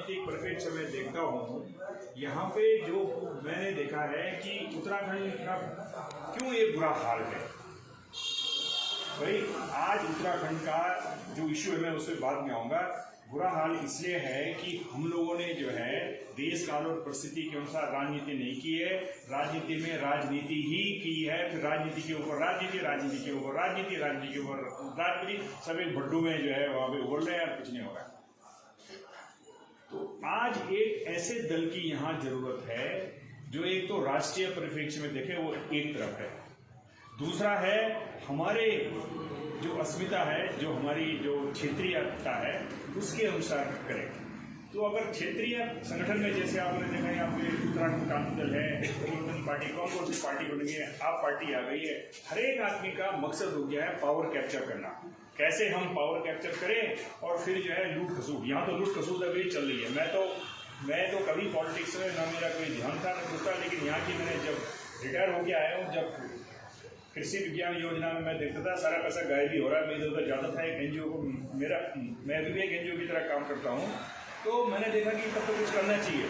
राजनीतिक परिप्रेक्ष्य में देखता हूँ, यहाँ पे जो मैंने देखा है कि उत्तराखंड का क्यों ये बुरा हाल है। भाई आज उत्तराखंड का जो इश्यू है मैं उस पर बाद में आऊँगा। बुरा हाल इसलिए है कि हम लोगों ने जो है देश काल और परिस्थिति के अनुसार राजनीति नहीं की है। राजनीति में राजनीति ही की है, फिर राजनीति के ऊपर राजनीति, राजनीति के ऊपर राजनीति, राजनीति के ऊपर राजनीति, सब एक भड्डू में जो है वहाँ पे उबल रहे हैं, कुछ नहीं हो रहा। तो आज एक ऐसे दल की यहाँ जरूरत है जो एक तो राष्ट्रीय परिप्रेक्ष्य में देखे, वो एक तरफ है, दूसरा है हमारे जो अस्मिता है, जो हमारी जो क्षेत्रीयता है उसके अनुसार करें। तो अगर क्षेत्रीय संगठन में जैसे आपने देखा यहाँ पे उत्तराखंड क्रांति दल है, परिवर्तन पार्टी, कौन सी पार्टी बन गई है, आप पार्टी आ गई है, हर एक आदमी का मकसद हो गया है पावर कैप्चर करना। कैसे हम पावर कैप्चर करें और फिर जो है लूट खसूट, यहाँ तो लूट खसूट अभी चल रही है। मैं तो कभी पॉलिटिक्स में ना मेरा कोई ध्यान था न दूसरा, लेकिन यहाँ की मैंने जब रिटायर होके आया हूँ, जब कृषि विज्ञान योजना में मैं देखता था सारा पैसा गायब ही हो रहा है। मैं इधर जाता था एक एनजीओ को, मैं अभी भी एक एनजीओ की तरह काम करता हूँ, तो मैंने देखा कि तब तो कुछ करना चाहिए।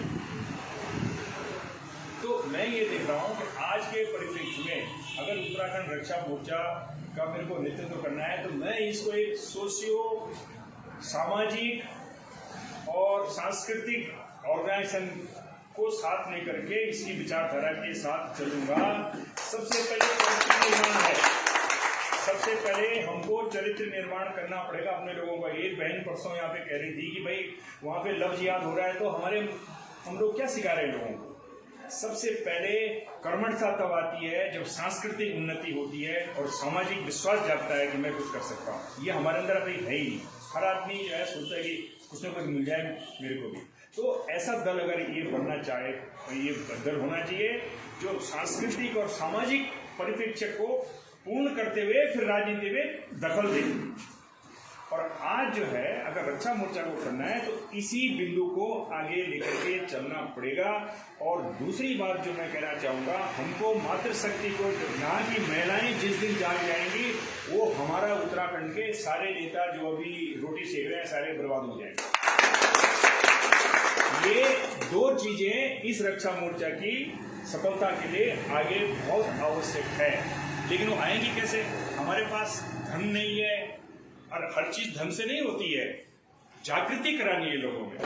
तो मैं ये देख रहा हूँ कि आज के परिप्रेक्ष्य में अगर उत्तराखंड रक्षा मोर्चा का मेरे को नेतृत्व करना है तो मैं इसको एक सोशियो सामाजिक और सांस्कृतिक ऑर्गेनाइजेशन को साथ लेकर के इसकी विचारधारा के साथ चलूंगा। सबसे पहले चरित्र निर्माण है, सबसे पहले हमको चरित्र निर्माण करना पड़ेगा अपने लोगों का। एक बहन परसों यहाँ पे कह रही थी कि भाई वहाँ पे लफ्ज याद हो रहा है, तो हम लोग क्या सिखा रहे हैं लोगों को। सबसे पहले कर्मठता तब आती है जब सांस्कृतिक उन्नति होती है और सामाजिक विश्वास जागता है कि मैं कुछ कर सकता हूँ। ये हमारे अंदर अभी है ही। हर आदमी जो है सोचता है कि कुछ ना कुछ मिल जाए मेरे को भी। तो ऐसा दल अगर ये बनना चाहे तो ये दल होना चाहिए जो सांस्कृतिक और सामाजिक परिप्रेक्ष्य को पूर्ण करते हुए फिर राजनीति में दखल दे। और आज जो है अगर रक्षा मोर्चा को करना है तो इसी बिंदु को आगे लेकर के चलना पड़ेगा। और दूसरी बात जो मैं कहना चाहूँगा, हमको मातृशक्ति को, यहाँ की महिलाएं जिस दिन जाग जाएंगी वो हमारा उत्तराखंड के सारे नेता जो अभी रोटी सेक रहे हैं सारे बर्बाद हो जाएंगे। ये दो चीजें इस रक्षा मोर्चा की सफलता के लिए आगे बहुत आवश्यक है। लेकिन वो आएंगी कैसे? हमारे पास धन नहीं है, और हर चीज धन से नहीं होती है, जागृति करानी है लोगों में।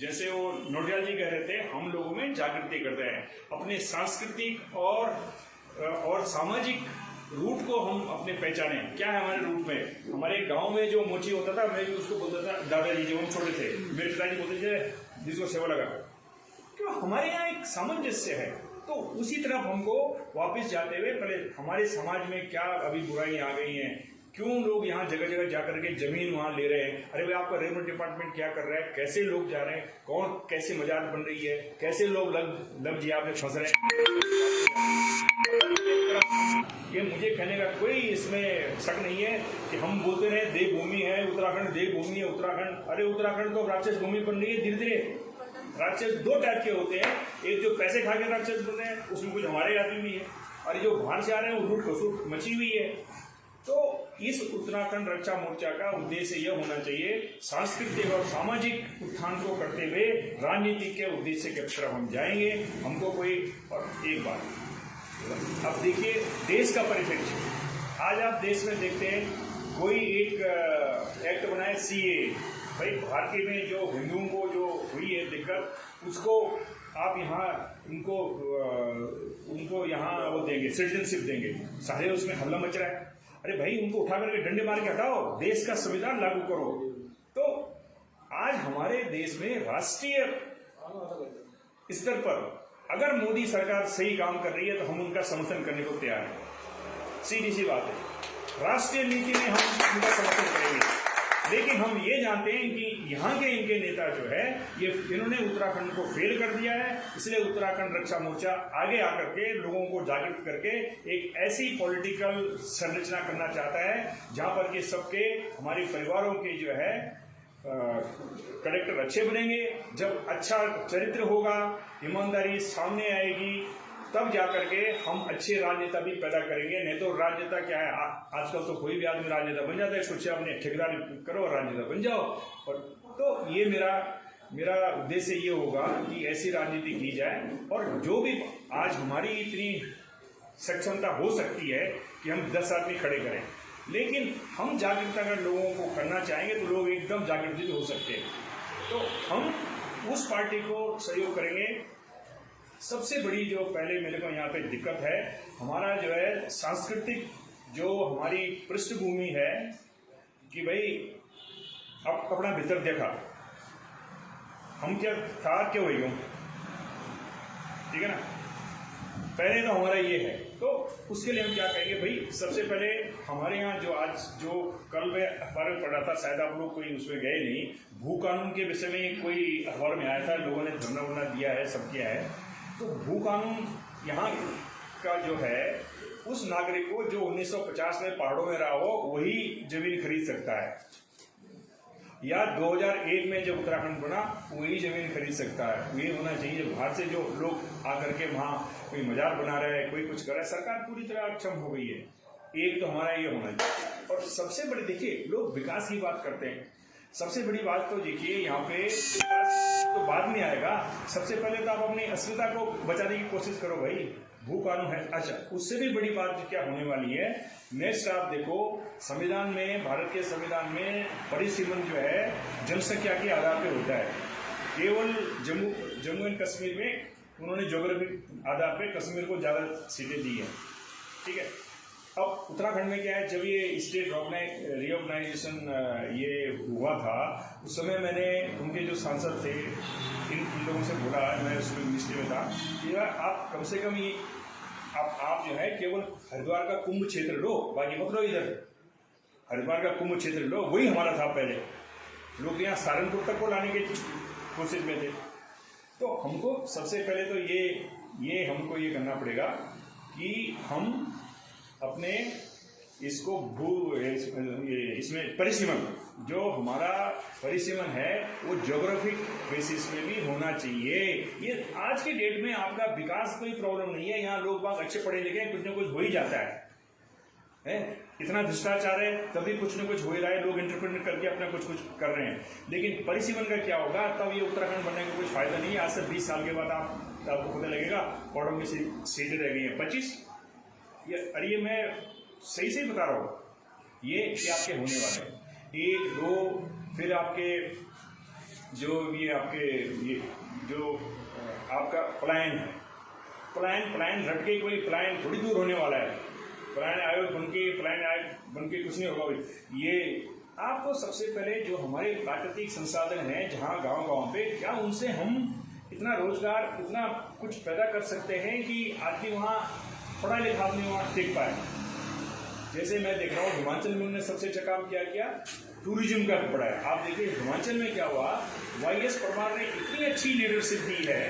जैसे वो नोटियाल जी कह रहे थे, हम लोगों में जागृति करते हैं, अपने सांस्कृतिक और सामाजिक रूट को हम अपने पहचाने। क्या है हमारे रूट में? हमारे गांव में जो मोची होता था, मैं भी उसको बोलता था दादाजी, जब हम छोटे थे मेरे पिताजी बोलते थे जिसको सेवा लगा। क्यों? हमारे यहाँ एक सामंजस्य है। तो उसी तरफ हमको वापस जाते हुए पहले हमारे समाज में क्या अभी बुराई आ गई हैं, क्यों लोग यहाँ जगह जगह जाकर के जमीन वहाँ ले रहे हैं। अरे भाई आपका रेलवे डिपार्टमेंट क्या कर रहा है, कैसे लोग जा रहे हैं, कौन कैसे मजाक बन रही है, कैसे लोग लग जिया पे फंस रहे हैं। ये मुझे कहने का कोई इसमें शक नहीं है कि हम बोलते रहे देवभूमि है उत्तराखंड, देवभूमि है उत्तराखंड। अरे उत्तराखंड तो राक्षस भूमि बन रही है धीरे धीरे। राक्षस दो टाइप के होते हैं, एक जो पैसे खा के राक्षस बन रहे हैं, उसमें कुछ हमारे आदमी भी है, और जो बाहर से आ रहे हैं वो लूट खसूट मची हुई है। तो इस उत्तराखंड रक्षा मोर्चा का उद्देश्य यह होना चाहिए, सांस्कृतिक और सामाजिक उत्थान को करते हुए राजनीति के उद्देश्य के तरफ हम जाएंगे। हमको कोई, और एक बात अब देखिए देश का परिप्रेक्ष्य, आज आप देश में देखते हैं कोई एक एक्ट बनाए सीए, भाई भारतीय में जो हिंदुओं को जो हुई है दिक्कत, उसको आप यहाँ उनको यहाँ वो देंगे, सिटीजनशिप देंगे, सारे उसमें हल्ला मच रहा है। अरे भाई उनको उठा करके डंडे मार के हटाओ, देश का संविधान लागू करो। तो आज हमारे देश में राष्ट्रीय स्तर पर अगर मोदी सरकार सही काम कर रही है तो हम उनका समर्थन करने को तैयार हैं। सीधी सी बात है, राष्ट्रीय नीति में हम उनका समर्थन करेंगे। लेकिन हम ये जानते हैं कि यहाँ के इनके नेता जो है इन्होंने उत्तराखंड को फेल कर दिया है। इसलिए उत्तराखंड रक्षा मोर्चा आगे आकर के लोगों को जागृत करके एक ऐसी पॉलिटिकल संरचना करना चाहता है जहाँ पर कि सबके, हमारे परिवारों के जो है कलेक्टर अच्छे बनेंगे। जब अच्छा चरित्र होगा, ईमानदारी सामने आएगी, तब जाकर के हम अच्छे राजनेता भी पैदा करेंगे। नहीं तो राजनेता क्या है, आजकल तो कोई भी आदमी राजनेता बन जाता है, सोचिए अपने ठेकेदारी करो और राजनेता बन जाओ। और तो ये मेरा मेरा उद्देश्य ये होगा कि ऐसी राजनीति की जाए और जो भी आज हमारी इतनी सक्षमता हो सकती है कि हम 10 आदमी खड़े करें, लेकिन हम जागरूकता अगर लोगों को करना चाहेंगे तो लोग एकदम जागृत भी हो सकते हैं। तो हम उस पार्टी को सहयोग करेंगे। सबसे बड़ी जो पहले मेरे को यहाँ पे दिक्कत है, हमारा जो है सांस्कृतिक जो हमारी पृष्ठभूमि है कि भाई अब अपना भीतर देखा, हम क्या था क्यों हुई हूँ, ठीक है ना। पहले तो हमारा ये है, तो उसके लिए हम क्या कहेंगे भाई, सबसे पहले हमारे यहाँ जो आज जो कल में अखबार में पढ़ा था, शायद आप लोग कोई उसमें गए नहीं, भू कानून के विषय में कोई अखबार में आया था, लोगों ने धरना वरना दिया है, सब किया है। तो भू कानून यहाँ का जो है, उस नागरिक को जो 1950 में पहाड़ों में रहा हो वही जमीन खरीद सकता है, या 2001 में जब उत्तराखंड बना वही जमीन खरीद सकता है। ये होना चाहिए। बाहर से जो लोग आकर के वहाँ कोई मजार बना रहे हैं, कोई कुछ कर रहा है, सरकार पूरी तरह अक्षम हो गई है। एक तो हमारा ये होना चाहिए। और सबसे बड़ी देखिए, लोग विकास की बात करते हैं, सबसे बड़ी बात तो देखिए यहाँ पे विकास तो बाद में आएगा। सबसे पहले तो आप अपनी अस्मिता को बचाने की कोशिश करो भाई। भू कानून है, अच्छा उससे भी बड़ी बात क्या होने वाली है, नेक्स्ट आप देखो संविधान में, भारत के संविधान में परिसीमन जो है जनसंख्या के आधार पे होता है। केवल जम्मू एंड कश्मीर में उन्होंने ज्योग्राफिक आधार पे कश्मीर को ज़्यादा सीटें दी है, ठीक है। अब उत्तराखंड में क्या है, जब ये स्टेट रिऑर्गेनाइजेशन ये हुआ था, उस समय मैंने उनके जो सांसद थे इन लोगों से बोला, मैं उसमें मिनिस्ट्री में था कि आप कम से कम ये आप जो है केवल हरिद्वार का कुंभ क्षेत्र लो, बाकी मत लो, इधर हरिद्वार का कुंभ क्षेत्र लो, वही हमारा था। पहले लोग यहाँ सहारनपुर तक को लाने के कोशिश में थे। तो हमको सबसे पहले तो ये हमको ये करना पड़ेगा कि हम अपने इसको इसमें परिसीमन, जो हमारा परिसीमन है वो ज्योग्राफिक बेसिस में भी होना चाहिए। ये आज के डेट में आपका विकास कोई प्रॉब्लम नहीं है, यहाँ लोग बाग अच्छे पढ़े लिखे हैं, कुछ ना कुछ हो ही जाता है। इतना भ्रष्टाचार है तभी कुछ न कुछ हो ही रहा है, लोग एंटरप्रेन्योर करके अपना कुछ कर रहे हैं। लेकिन परिसीमन का क्या होगा, तब ये उत्तराखंड बनने का कुछ फायदा नहीं है। आज से 20 साल के बाद आपको पता लगेगा पौड़ों की सीटें रह गई हैं 25। अरे ये मैं सही से बता रहा हूँ, ये आपके होने वाले हैं 1 2, फिर आपके ये जो आपका प्लान है, प्लान रट के कोई प्लान थोड़ी दूर होने वाला है। प्लान आयोग बन के कुछ नहीं होगा भाई। ये आपको सबसे पहले जो हमारे प्राकृतिक संसाधन हैं, जहाँ गांव पे क्या उनसे हम इतना रोजगार, इतना कुछ पैदा कर सकते हैं कि आदमी वहाँ पढ़ा लिखा आदमी वहाँ टिक पाए। जैसे मैं देख रहा हूँ हिमाचल में उन्होंने सबसे अच्छा काम क्या किया, टूरिज्म का पड़ा है। आप देखिए हिमाचल में क्या हुआ, YS परमार ने इतनी अच्छी लीडरशिप दी है,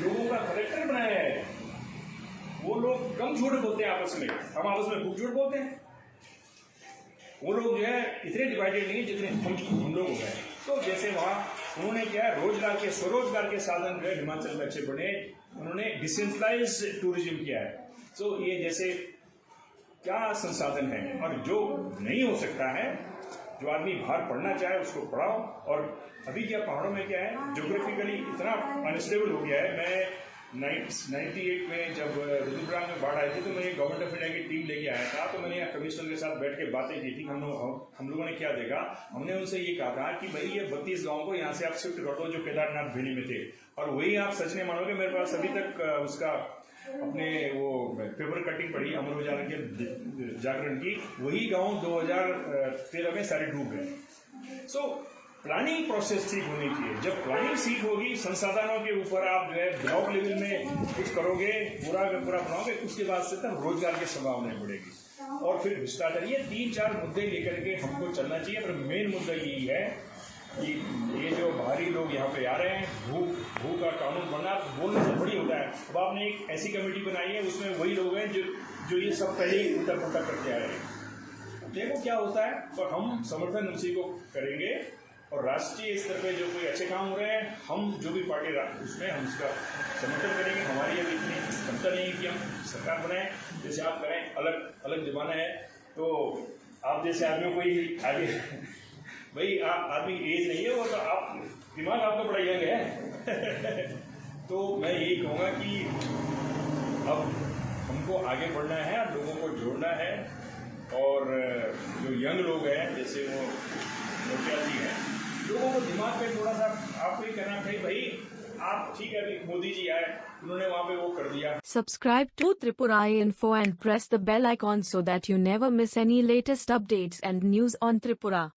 लोगों का कलेक्टर बनाया है। वो लोग कम झूठ बोलते हैं आपस में, हम आपस में खूब झूठ बोलते हैं। वो लोग जो है इतने डिवाइडेड नहीं जितने हम लोग हो गए। तो जैसे वहाँ उन्होंने क्या रोजगार के, स्वरोजगार के साधन जो है हिमाचल में अच्छे बने, उन्होंने डिसेंट्रलाइज टूरिज्म किया है। तो ये जैसे क्या संसाधन है, और जो नहीं हो सकता है, जो आदमी बाहर पढ़ना चाहे उसको पढ़ाओ। और अभी क्या पहाड़ों में क्या है, ज्योग्राफिकली इतना अनस्टेबल हो गया है। मैं 98 में जब रुद्रप्रयाग में बाढ़ आई थी, तो मैंने गवर्नमेंट ऑफ इंडिया की टीम लेके आया था। तो मैंने कमिश्नर के साथ बैठ के बातें की थी। हम लोगों ने क्या देखा, हमने उनसे ये कहा था कि भाई ये 32 गाँव को यहाँ से आप शिफ्ट कर दो जो केदारनाथ वैली में थे। और वही आप सच नहीं मानोगे, मेरे पास अभी तक उसका अपने वो पेपर कटिंग पड़ी अमर उजाला के जागरण की, वही गांव 2013 में सारे डूब गए। सो प्लानिंग प्रोसेस ठीक होनी चाहिए। जब प्लानिंग ठीक होगी, संसाधनों के ऊपर आप जो है ब्लॉक लेवल में कुछ करोगे, पूरा बनाओगे, उसके बाद से तब रोजगार की संभावनाएं बढ़ेगी। और फिर भ्रष्टाचार, ये 3-4 मुद्दे लेकर के हमको चलना चाहिए। पर मेन मुद्दा यही है कि ये जो बाहरी लोग यहाँ पे आ रहे हैं, भू का कानून बनना बोलने से थोड़ी होता है। अब आपने एक ऐसी कमेटी बनाई है, उसमें वही लोग हैं जो ये सब पहले ही उल्टा पुल्टा करके आ रहे हैं। देखो क्या होता है, पर हम समर्थन उसी को करेंगे। और राष्ट्रीय स्तर पे जो कोई अच्छे काम हो रहे हैं, हम जो भी पार्टी उसमें हम उसका समर्थन करेंगे। हमारी अभी इतनी क्षमता नहीं कि हम सरकार बनाएं, जैसे आप करें। अलग जमाना है, तो आप जैसे आदमियों को ही आगे भाई आदमी एज नहीं है, वो तो आप दिमाग आपका बड़ा यंग है। तो मैं यही कहूँगा कि अब हमको आगे बढ़ना है, लोगों को जोड़ना है, और जो यंग लोग हैं जैसे वो नोटिया जी हैं, लोगों को दिमाग पे थोड़ा सा आपको ये कहना चाहिए भाई आप ठीक है, अभी मोदी जी आए, उन्होंने वहाँ पे वो कर दिया। Subscribe to Tripura Info and press the bell icon so that you never miss any latest updates and news on Tripura.